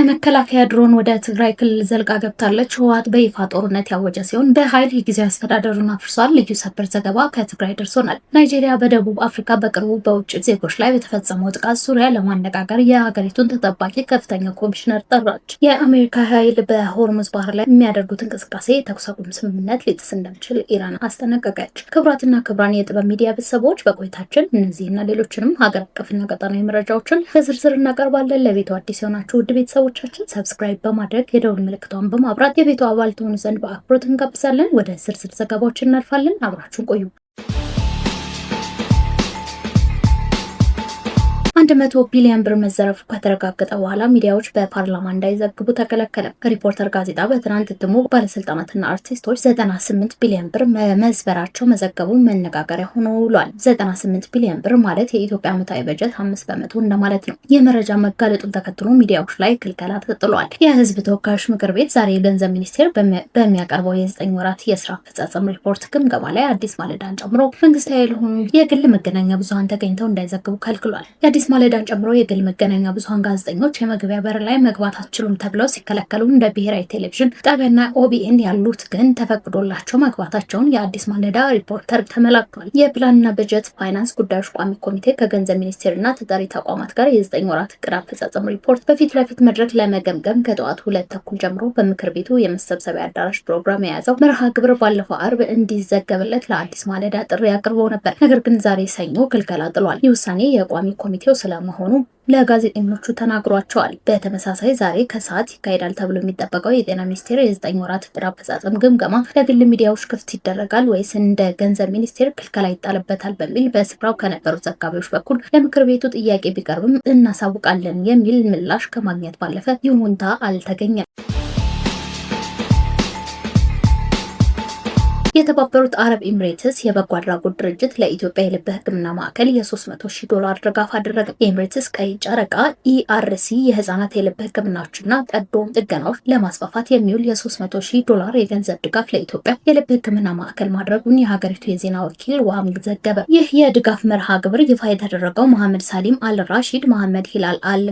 የመከላከያ ድሮን ወደ ትግራይ ክልል ዘልቃ ገብታለች። ህወሓት በይፋ ጦርነት ያወጀ ሲሆን በኃይል የጊዜያዊ አስተዳደሩን አፍርሷል። ልዩ ሰበር ዘገባ ከትግራይ ደርሶናል። ናይጄሪያ በደቡብ አፍሪካ በቅርቡ በውጭ ዜጎች ላይ በተፈጸመው ጥቃት ዙሪያ ለማነጋገር የሀገሪቱን ተጠባቂ ከፍተኛ ኮሚሽነር ጠራች። የአሜሪካ ኃይል በሆርሙዝ ባህር ላይ የሚያደርጉት እንቅስቃሴ የተኩስ አቁም ስምምነት ሊጥስ እንደሚችል ኢራን አስጠነቀቀች። ክቡራትና ክቡራን የጥበብ ሚዲያ ቤተሰቦች በቆይታችን እነዚህና ሌሎችንም ሀገር አቀፍና ቀጠናዊ መረጃዎችን በዝርዝር እናቀርባለን። ለቤቱ አዲስ የሆናችሁ ውድ ቤተሰቦቻችን ሰብስክራይብ በማድረግ የደውል ምልክቷን በማብራት የቤቱ አባል ትሆኑ ዘንድ በአክብሮት እንጋብዛለን። ወደ ዝርዝር ዘገባዎች እናልፋለን። አብራችሁን ቆዩ። 100 ቢሊዮን ብር መዘረፉ ከተረጋገጠ በኋላ ሚዲያዎች በፓርላማ እንዳይዘግቡ ተከለከለ። ሪፖርተር ጋዜጣ በትናንት እትሙ ባለስልጣናትና አርቲስቶች 98 ቢሊዮን ብር መዝበራቸው መዘገቡ መነጋገሪያ ሆኖ ውሏል። 98 ቢሊዮን ብር ማለት የኢትዮጵያ ዓመታዊ በጀት 5% እንደማለት ነው። የመረጃ መጋለጡን ተከትሎ ሚዲያዎች ላይ ክልከላ ተጥሏል። የህዝብ ተወካዮች ምክር ቤት ዛሬ የገንዘብ ሚኒስቴር በሚያቀርበው የ9 ወራት የስራ አፈጻጸም ሪፖርት ግምገማ ላይ አዲስ ማለዳን ጨምሮ መንግስታዊ ያልሆኑ የግል መገናኛ ብዙሃን ተገኝተው እንዳይዘግቡ ከልክሏል። የአዲስ ማለዳን ጨምሮ የግል መገናኛ ብዙሃን ጋዜጠኞች የመግቢያ በር ላይ መግባት አትችሉም ተብለው ሲከለከሉ እንደ ብሔራዊ ቴሌቪዥን ጣቢያና ኦቢኤን ያሉት ግን ተፈቅዶላቸው መግባታቸውን የአዲስ ማለዳ ሪፖርተር ተመላክቷል። የፕላንና በጀት ፋይናንስ ጉዳዮች ቋሚ ኮሚቴ ከገንዘብ ሚኒስቴርና ተጠሪ ተቋማት ጋር የ9 ወራት እቅድ አፈጻጸም ሪፖርት በፊት ለፊት መድረክ ለመገምገም ከጠዋቱ 2 ተኩል ጀምሮ በምክር ቤቱ የመሰብሰቢያ አዳራሽ ፕሮግራም የያዘው መርሃ ግብር ባለፈው አርብ እንዲዘገብለት ለአዲስ ማለዳ ጥሪ አቅርቦ ነበር። ነገር ግን ዛሬ ሰኞ ክልከላ ጥሏል። ይህ ውሳኔ የቋሚ ኮሚቴው ስለመሆኑ ለጋዜጠኞቹ ተናግሯቸዋል። በተመሳሳይ ዛሬ ከሰዓት ይካሄዳል ተብሎ የሚጠበቀው የጤና ሚኒስቴር የ9 ወራት እቅድ አፈጻጸም ግምገማ ለግል ሚዲያዎች ክፍት ይደረጋል ወይስ እንደ ገንዘብ ሚኒስቴር ክልከላ ይጣልበታል በሚል በስፍራው ከነበሩት ዘጋቢዎች በኩል ለምክር ቤቱ ጥያቄ ቢቀርብም እናሳውቃለን የሚል ምላሽ ከማግኘት ባለፈ ይሁንታ አልተገኘም። የተባበሩት አረብ ኤምሬትስ የበጎ አድራጎት ድርጅት ለኢትዮጵያ የልብ ሕክምና ማዕከል የ$300,000 ድጋፍ አደረገ። የኤምሬትስ ቀይ ጨረቃ ኢአርሲ የህፃናት የልብ ሕክምናዎችና ቀዶ ጥገናዎች ለማስፋፋት የሚውል የ$300,000 የገንዘብ ድጋፍ ለኢትዮጵያ የልብ ሕክምና ማዕከል ማድረጉን የሀገሪቱ የዜና ወኪል ዋምግ ዘገበ። ይህ የድጋፍ መርሃ ግብር ይፋ የተደረገው መሐመድ ሳሊም አል ራሺድ፣ መሐመድ ሂላል አል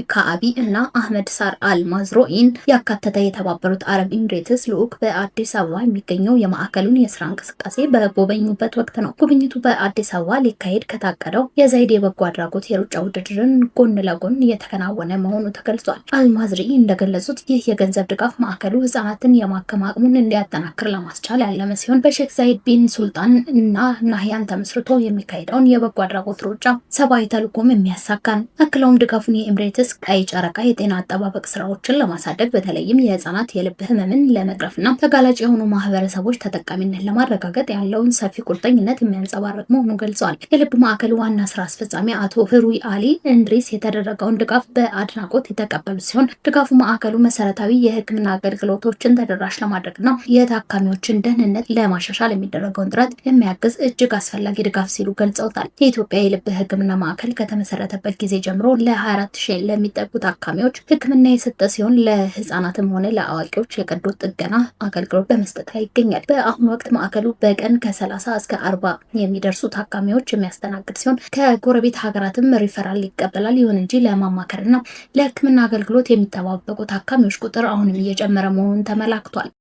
ከአቢ እና አህመድ ሳር አል ማዝሮኢን ያካተተ የተባበሩት አረብ ኤምሬትስ ልዑክ በአዲስ አበባ የሚገኘው የማዕከሉ የስራ እንቅስቃሴ በጎበኙበት ወቅት ነው። ጉብኝቱ በአዲስ አበባ ሊካሄድ ከታቀደው የዛይድ የበጎ አድራጎት የሩጫ ውድድርን ጎን ለጎን እየተከናወነ መሆኑ ተገልጿል። አልማዝሪ እንደገለጹት ይህ የገንዘብ ድጋፍ ማዕከሉ ህጻናትን የማከም አቅሙን እንዲያጠናክር ለማስቻል ያለመ ሲሆን በሼክ ዛይድ ቢን ሱልጣን እና ናህያን ተመስርቶ የሚካሄደውን የበጎ አድራጎት ሩጫ ሰብአዊ ተልዕኮም የሚያሳካ ነው። አክለውም ድጋፉን የኤምሬትስ ቀይ ጨረቃ የጤና አጠባበቅ ስራዎችን ለማሳደግ በተለይም የህጻናት የልብ ህመምን ለመቅረፍና ተጋላጭ የሆኑ ማህበረሰቦች ተጠቃሚ ለማረጋገጥ ያለውን ሰፊ ቁርጠኝነት የሚያንጸባርቅ መሆኑን ገልጸዋል። የልብ ማዕከሉ ዋና ስራ አስፈጻሚ አቶ ህሩይ አሊ እንድሪስ የተደረገውን ድጋፍ በአድናቆት የተቀበሉ ሲሆን ድጋፉ ማዕከሉ መሰረታዊ የህክምና አገልግሎቶችን ተደራሽ ለማድረግና የታካሚዎችን ደህንነት ለማሻሻል የሚደረገውን ጥረት የሚያግዝ እጅግ አስፈላጊ ድጋፍ ሲሉ ገልጸውታል። የኢትዮጵያ የልብ ህክምና ማዕከል ከተመሰረተበት ጊዜ ጀምሮ ለ24,000 ለሚጠጉ ታካሚዎች ህክምና የሰጠ ሲሆን ለህፃናትም ሆነ ለአዋቂዎች የቀዶ ጥገና አገልግሎት በመስጠት ላይ ይገኛል። በአሁኑ ወቅት ማዕከሉ በቀን ከ30 እስከ 40 የሚደርሱ ታካሚዎች የሚያስተናግድ ሲሆን ከጎረቤት ሀገራትም ሪፈራል ይቀበላል። ይሁን እንጂ ለማማከርና ለህክምና አገልግሎት የሚጠባበቁ ታካሚዎች ቁጥር አሁንም እየጨመረ መሆኑን ተመላክቷል።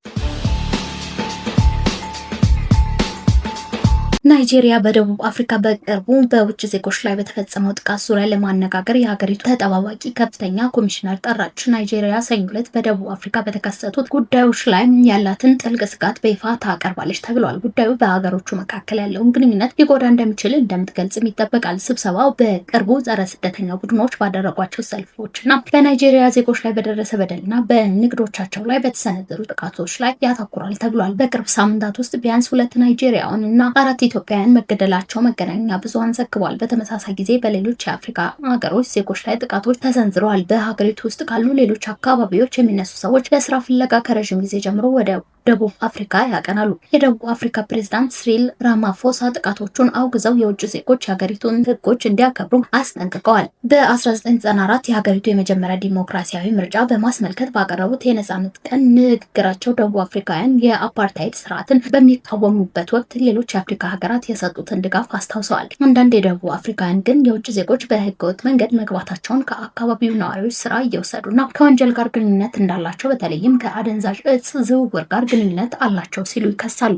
ናይጄሪያ በደቡብ አፍሪካ በቅርቡ በውጭ ዜጎች ላይ በተፈጸመው ጥቃት ዙሪያ ለማነጋገር የሀገሪቱ ተጠባባቂ ከፍተኛ ኮሚሽነር ጠራች። ናይጄሪያ ሰኞ ዕለት በደቡብ አፍሪካ በተከሰቱት ጉዳዮች ላይ ያላትን ጥልቅ ስጋት በይፋ ታቀርባለች ተብሏል። ጉዳዩ በሀገሮቹ መካከል ያለውን ግንኙነት ሊጎዳ እንደሚችል እንደምትገልጽም ይጠበቃል። ስብሰባው በቅርቡ ጸረ ስደተኛ ቡድኖች ባደረጓቸው ሰልፎችና በናይጄሪያ ዜጎች ላይ በደረሰ በደልና በንግዶቻቸው ላይ በተሰነዘሩ ጥቃቶች ላይ ያተኩራል ተብሏል። በቅርብ ሳምንታት ውስጥ ቢያንስ 2 ናይጄሪያውያን እና 4 ኢትዮጵያውያን መገደላቸው መገናኛ ብዙሃን ዘግቧል። በተመሳሳይ ጊዜ በሌሎች የአፍሪካ ሀገሮች ዜጎች ላይ ጥቃቶች ተሰንዝረዋል። በሀገሪቱ ውስጥ ካሉ ሌሎች አካባቢዎች የሚነሱ ሰዎች ለስራ ፍለጋ ከረዥም ጊዜ ጀምሮ ወደ ደቡብ አፍሪካ ያቀናሉ። የደቡብ አፍሪካ ፕሬዝዳንት ሲሪል ራማፎሳ ጥቃቶቹን አውግዘው የውጭ ዜጎች የሀገሪቱን ሕጎች እንዲያከብሩ አስጠንቅቀዋል። በ1994 የሀገሪቱ የመጀመሪያ ዲሞክራሲያዊ ምርጫ በማስመልከት ባቀረቡት የነጻነት ቀን ንግግራቸው ደቡብ አፍሪካውያን የአፓርታይድ ስርዓትን በሚቃወሙበት ወቅት ሌሎች የአፍሪካ ሀገራት የሰጡትን ድጋፍ አስታውሰዋል። አንዳንድ የደቡብ አፍሪካውያን ግን የውጭ ዜጎች በህገወጥ መንገድ መግባታቸውን ከአካባቢው ነዋሪዎች ስራ እየወሰዱና ከወንጀል ጋር ግንኙነት እንዳላቸው በተለይም ከአደንዛዥ እጽ ዝውውር ጋር ግንኙነት አላቸው ሲሉ ይከሳሉ።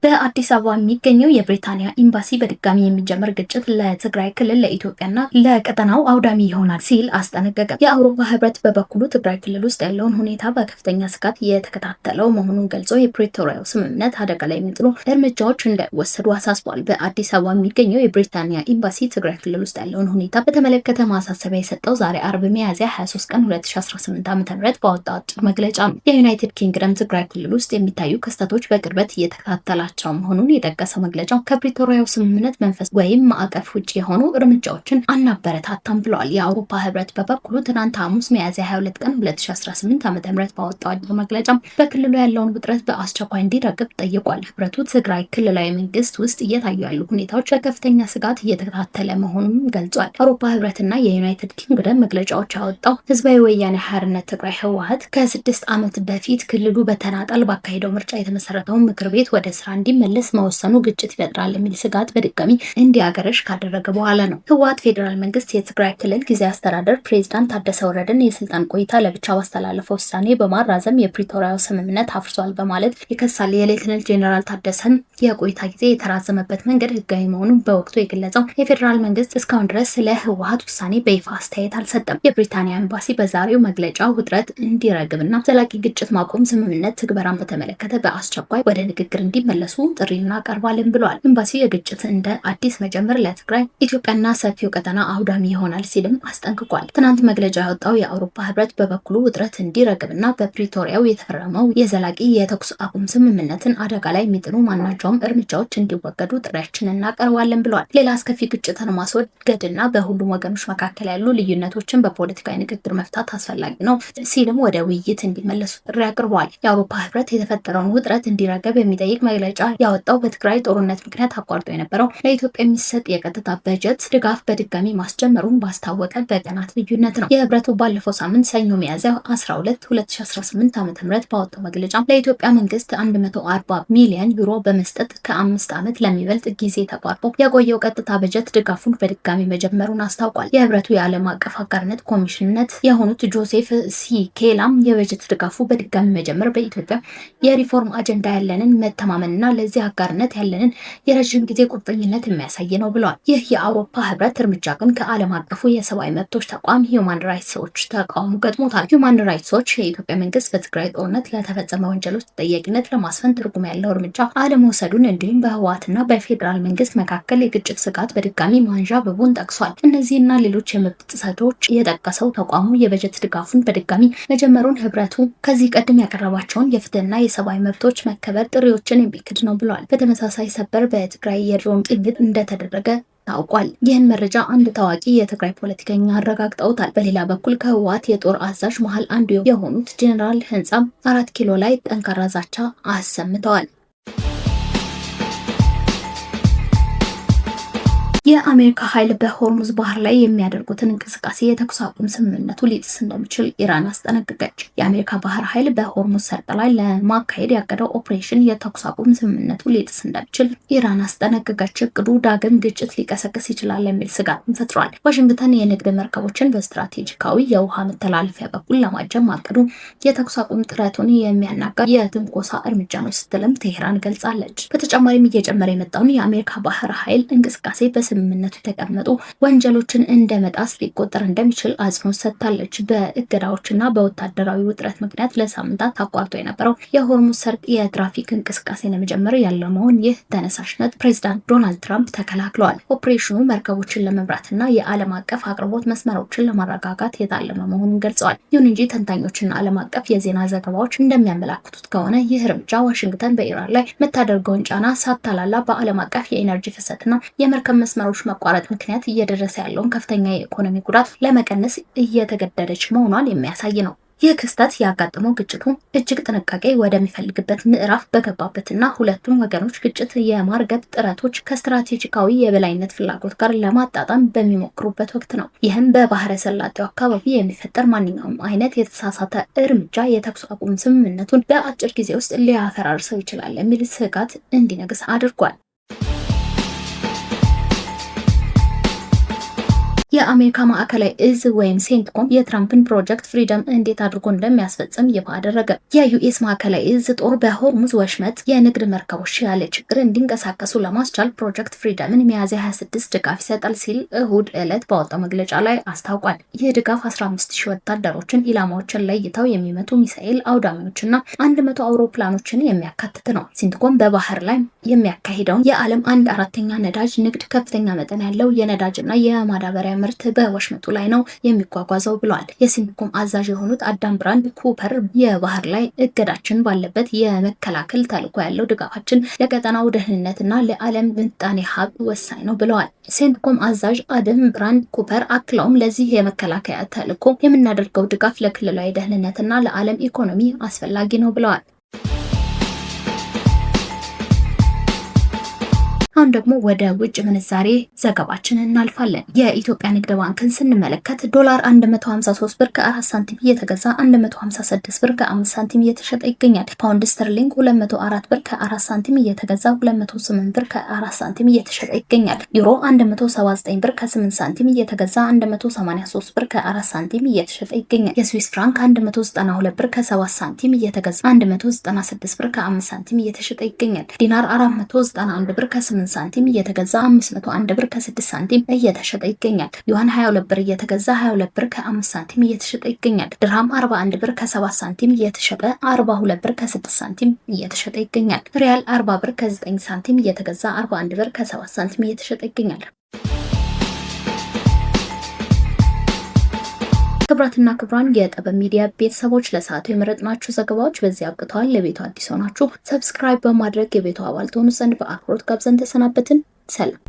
በአዲስ አበባ የሚገኘው የብሪታንያ ኤምባሲ በድጋሚ የሚጀምር ግጭት ለትግራይ ክልል ለኢትዮጵያና ለቀጠናው አውዳሚ ይሆናል ሲል አስጠነቀቀ። የአውሮፓ ህብረት በበኩሉ ትግራይ ክልል ውስጥ ያለውን ሁኔታ በከፍተኛ ስጋት እየተከታተለው መሆኑን ገልጾ የፕሪቶሪያው ስምምነት አደጋ ላይ የሚጥሉ እርምጃዎች እንዳይወሰዱ አሳስቧል። በአዲስ አበባ የሚገኘው የብሪታንያ ኤምባሲ ትግራይ ክልል ውስጥ ያለውን ሁኔታ በተመለከተ ማሳሰቢያ የሰጠው ዛሬ አርብ ሚያዝያ 23 ቀን 2018 ዓ.ም ባወጣው አጭር መግለጫ ነው። የዩናይትድ ኪንግደም ትግራይ ክልል ውስጥ የሚታዩ ክስተቶች በቅርበት እየተከታተላቸው መሆኑን የጠቀሰው መግለጫው ከፕሪቶሪያው ስምምነት መንፈስ ወይም ማዕቀፍ ውጭ የሆኑ እርምጃዎችን አናበረታታም ብለዋል። የአውሮፓ ህብረት በበኩሉ ትናንት ሐሙስ ሚያዝያ 22 ቀን 2018 ዓ.ም ባወጣው አጭር መግለጫ በክልሉ ያለውን ውጥረት በአስቸኳይ እንዲረግብ ጠይቋል። ህብረቱ ትግራይ ክልላዊ መንግስት ውስጥ እየታዩ ያሉ ሁኔታዎች በከፍተኛ ስጋት እየተከታተለ መሆኑን ገልጿል። አውሮፓ ህብረትና የዩናይትድ ኪንግደም መግለጫዎች ያወጣው ህዝባዊ ወያኔ ሓርነት ትግራይ ህወሓት ከ6 ዓመት በፊት ክልሉ በተናጠል ባካሄደው ምርጫ የተመሰረተውን ምክር ቤት ወደ ስራ እንዲመለስ መወሰኑ ግጭት ይፈጥራል የሚል ስጋት በድጋሚ እንዲያገረሽ ካደረገ በኋላ ነው። ህወሓት ፌዴራል መንግስት የትግራይ ክልል ጊዜያዊ አስተዳደር ፕሬዝዳንት ታደሰ ወረደን የስልጣን ቆይታ ለብቻ ባስተላለፈው ውሳኔ በማራዘም የፕሪቶሪያው ስምምነት አፍርሷል በማለት ይከሳል። የሌተናንት ጄኔራል ታደሰን የቆይታ ጊዜ የተራዘመበት መንገድ ህጋዊ መሆኑን በወቅቱ የገለጸው የፌዴራል መንግስት እስካሁን ድረስ ስለ ህወሓት ውሳኔ በይፋ አስተያየት አልሰጠም። የብሪታንያ ኤምባሲ በዛሬው መግለጫ ውጥረት እንዲረግብና ዘላቂ ግጭት ማቆም ስምምነት ትግበራን በተመለከተ በአስቸኳይ ወደ ንግግር እንዲመለሱ ጥሪ እናቀርባለን ብለዋል። ኤምባሲው የግጭት እንደ አዲስ መጀመር ለትግራይ ኢትዮጵያና ሰፊው ቀጠና አውዳሚ ይሆናል ሲልም አስጠንቅቋል። ትናንት መግለጫ ያወጣው የአውሮፓ ህብረት በበኩሉ ውጥረት እንዲረግብና በፕሪቶሪያው የተፈረመው የዘላቂ የተኩስ አቁም ስምምነትን አደጋ ላይ የሚጥሉ ማናቸውም እርምጃዎች እንዲወገዱ ጥሪያችንን እናቀርባለን ብለዋል። ሌላ አስከፊ ግጭትን ማስወገድና በሁሉም ወገኖች መካከል ያሉ ልዩነቶችን በፖለቲካዊ ንግግር መፍታት አስፈላጊ ነው ሲልም ወደ ውይይት እንዲመለሱ ጥሪ አቅርበዋል። የአውሮፓ ህብረት የተፈጠረውን ውጥረት እንዲረገብ የሚጠይቅ መግለጫ ያወጣው በትግራይ ጦርነት ምክንያት አቋርጦ የነበረው ለኢትዮጵያ የሚሰጥ የቀጥታ በጀት ድጋፍ በድጋሚ ማስጀመሩን ባስታወቀ በቀናት ልዩነት ነው። የህብረቱ ባለፈው ሳምንት ሰኞ ሚያዝያ 12 2018 ዓ.ም ባወጣው መግለጫ ለኢትዮጵያ መንግስት 140 ሚሊዮን ዩሮ በመስጠት ከ5 ዓመት ለሚበልጥ ጊዜ ተቋርጦ የቆየው ቀጥታ በጀት ድጋፉን በድጋሚ መጀመሩን አስታውቋል። የህብረቱ የዓለም አቀፍ አጋርነት ኮሚሽነር የሆኑት ጆሴፍ ሲኬላም የበጀት ድጋፉ በድጋሚ መጀመር በኢትዮጵያ የሪፎርም አጀንዳ ያለንን መተማመንና ለዚህ አጋርነት ያለንን የረዥም ጊዜ ቁርጠኝነት የሚያሳይ ነው ብለዋል። ይህ የአውሮፓ ህብረት እርምጃ ግን ከዓለም አቀፉ የሰብአዊ መብቶች ተቋም ሂውማን ራይትስ ዎች ተቃውሞ ገጥሞታል። ሂውማን ራይትስ ዎች የኢትዮጵያ መንግስት በትግራይ ጦርነት ለተፈጸመ ወንጀሎች ተጠያቂነት ለማስፈን ትርጉም ያለው እርምጃ አለመውሰዱን እንዲሁም በህወሓትና በፌዴራል መንግስት መካከል የግጭት ስጋት በድጋሚ ማንዣበቡን ጠቅሷል። እነዚህና ሌሎች የመብት ጥሰቶች የጠቀሰው ተቋሙ የበጀት ድጋፉን በድጋሚ መጀመሩን ህብረቱ ከዚህ ቀደም ያቀረባቸውን የፍትህና የሰብአዊ መብቶች መከበር ጥሪዎችን የሚክድ ነው ብለዋል። በተመሳሳይ ሰበር በትግራይ የድሮን ቅኝት እንደተደረገ ታውቋል። ይህን መረጃ አንድ ታዋቂ የትግራይ ፖለቲከኛ አረጋግጠውታል። በሌላ በኩል ከህወሓት የጦር አዛዥ መሃል አንዱ የሆኑት ጄኔራል ህንጻም 4 ኪሎ ላይ ጠንካራ ዛቻ አሰምተዋል። የአሜሪካ ኃይል በሆርሙዝ ባህር ላይ የሚያደርጉትን እንቅስቃሴ የተኩስ አቁም ስምምነቱ ሊጥስ እንደሚችል ኢራን አስጠነቀቀች። የአሜሪካ ባህር ኃይል በሆርሙዝ ሰርጥ ላይ ለማካሄድ ያቀደው ኦፕሬሽን የተኩስ አቁም ስምምነቱ ሊጥስ እንደሚችል ኢራን አስጠነቀቀች። እቅዱ ዳግም ግጭት ሊቀሰቅስ ይችላል የሚል ስጋትን ፈጥሯል። ዋሽንግተን የንግድ መርከቦችን በስትራቴጂካዊ የውሃ መተላለፊያ በኩል ለማጀብ ማቀዱ የተኩስ አቁም ጥረቱን የሚያናጋ የትንኮሳ እርምጃ ነው ስትልም ቴህራን ገልጻለች። በተጨማሪም እየጨመረ የመጣውን የአሜሪካ ባህር ኃይል እንቅስቃሴ በስምምነቱ የተቀመጡ ወንጀሎችን እንደ መጣስ ሊቆጠር እንደሚችል አጽንኦት ሰጥታለች። በእገዳዎችና በወታደራዊ ውጥረት ምክንያት ለሳምንታት አቋርጦ የነበረው የሆርሙዝ ሰርጥ የትራፊክ እንቅስቃሴ ለመጀመር ያለመሆን ይህ ተነሳሽነት ፕሬዚዳንት ዶናልድ ትራምፕ ተከላክለዋል። ኦፕሬሽኑ መርከቦችን ለመምራትና የዓለም አቀፍ አቅርቦት መስመሮችን ለማረጋጋት የታለመ መሆኑን ገልጸዋል። ይሁን እንጂ ተንታኞችና ዓለም አቀፍ የዜና ዘገባዎች እንደሚያመላክቱት ከሆነ ይህ እርምጃ ዋሽንግተን በኢራን ላይ የምታደርገውን ጫና ሳታላላ በዓለም አቀፍ የኢነርጂ ፍሰትና የመርከብ መስመር መስመሮች መቋረጥ ምክንያት እየደረሰ ያለውን ከፍተኛ የኢኮኖሚ ጉዳት ለመቀነስ እየተገደደች መሆኗን የሚያሳይ ነው። ይህ ክስተት ያጋጠመው ግጭቱ እጅግ ጥንቃቄ ወደሚፈልግበት ምዕራፍ በገባበትና ሁለቱም ወገኖች ግጭት የማርገብ ጥረቶች ከስትራቴጂካዊ የበላይነት ፍላጎት ጋር ለማጣጣም በሚሞክሩበት ወቅት ነው። ይህም በባህረ ሰላጤው አካባቢ የሚፈጠር ማንኛውም አይነት የተሳሳተ እርምጃ የተኩስ አቁም ስምምነቱን በአጭር ጊዜ ውስጥ ሊያፈራርሰው ይችላል የሚል ስጋት እንዲነግስ አድርጓል። የአሜሪካ ማዕከላዊ እዝ ወይም ሴንትኮም የትራምፕን ፕሮጀክት ፍሪደም እንዴት አድርጎ እንደሚያስፈጽም ይፋ አደረገ። የዩኤስ ማዕከላዊ እዝ ጦር በሆርሙዝ ወሽመጥ የንግድ መርከቦች ያለ ችግር እንዲንቀሳቀሱ ለማስቻል ፕሮጀክት ፍሪደምን ሚያዝያ 26 ድጋፍ ይሰጣል ሲል እሁድ ዕለት ባወጣው መግለጫ ላይ አስታውቋል። ይህ ድጋፍ 15000 ወታደሮችን፣ ኢላማዎችን ለይተው የሚመቱ ሚሳኤል አውዳሚዎችና 100 አውሮፕላኖችን የሚያካትት ነው። ሴንትኮም በባህር ላይ የሚያካሂደውን የዓለም 1/4 ነዳጅ ንግድ ከፍተኛ መጠን ያለው የነዳጅና የማዳበሪያ ምርት በወሽመጡ ላይ ነው የሚጓጓዘው ብሏል። የሴንትኮም አዛዥ የሆኑት አዳም ብራንድ ኩፐር የባህር ላይ እገዳችን ባለበት የመከላከል ተልዕኮ ያለው ድጋፋችን ለቀጠናው ደህንነትና ለዓለም ምጣኔ ሀብት ወሳኝ ነው ብለዋል። ሴንትኮም አዛዥ አዳም ብራንድ ኩፐር አክለውም ለዚህ የመከላከያ ተልዕኮ የምናደርገው ድጋፍ ለክልላዊ ደህንነትና ለዓለም ኢኮኖሚ አስፈላጊ ነው ብለዋል። አሁን ደግሞ ወደ ውጭ ምንዛሬ ዘገባችን እናልፋለን። የኢትዮጵያ ንግድ ባንክን ስንመለከት ዶላር 153 ብር ከ4 ሳንቲም እየተገዛ 156 ብር ከ5 ሳንቲም እየተሸጠ ይገኛል። ፓውንድ ስተርሊንግ 204 ብር ከ4 ሳንቲም እየተገዛ 208 ብር ከ4 ሳንቲም እየተሸጠ ይገኛል። ዩሮ 179 ብር ከ8 ሳንቲም እየተገዛ 183 ብር ከ4 ሳንቲም እየተሸጠ ይገኛል። የስዊስ ፍራንክ 192 ብር ከ7 ሳንቲም እየተገዛ 196 ብር ከ5 ሳንቲም እየተሸጠ ይገኛል። ዲናር 491 ብር ከ8 ሳንቲም እየተገዛ 501 ብር ከ6 ሳንቲም እየተሸጠ ይገኛል። ዩዋን 22 ብር እየተገዛ 22 ብር ከ5 ሳንቲም እየተሸጠ ይገኛል። ድርሃም 41 ብር ከ7 ሳንቲም እየተሸጠ 42 ብር ከ6 ሳንቲም እየተሸጠ ይገኛል። ሪያል 40 ብር ከ9 ሳንቲም እየተገዛ 41 ብር ከ7 ሳንቲም እየተሸጠ ይገኛል። ክብራትና ክብራን የጥበብ ሚዲያ ቤተሰቦች ለሰዓቱ የመረጥናችሁ ዘገባዎች በዚህ አብቅተዋል። ለቤቱ አዲስ ሆናችሁ ሰብስክራይብ በማድረግ የቤቱ አባል ትሆኑ ዘንድ በአክብሮት ጋብዘን ተሰናበትን። ሰላም።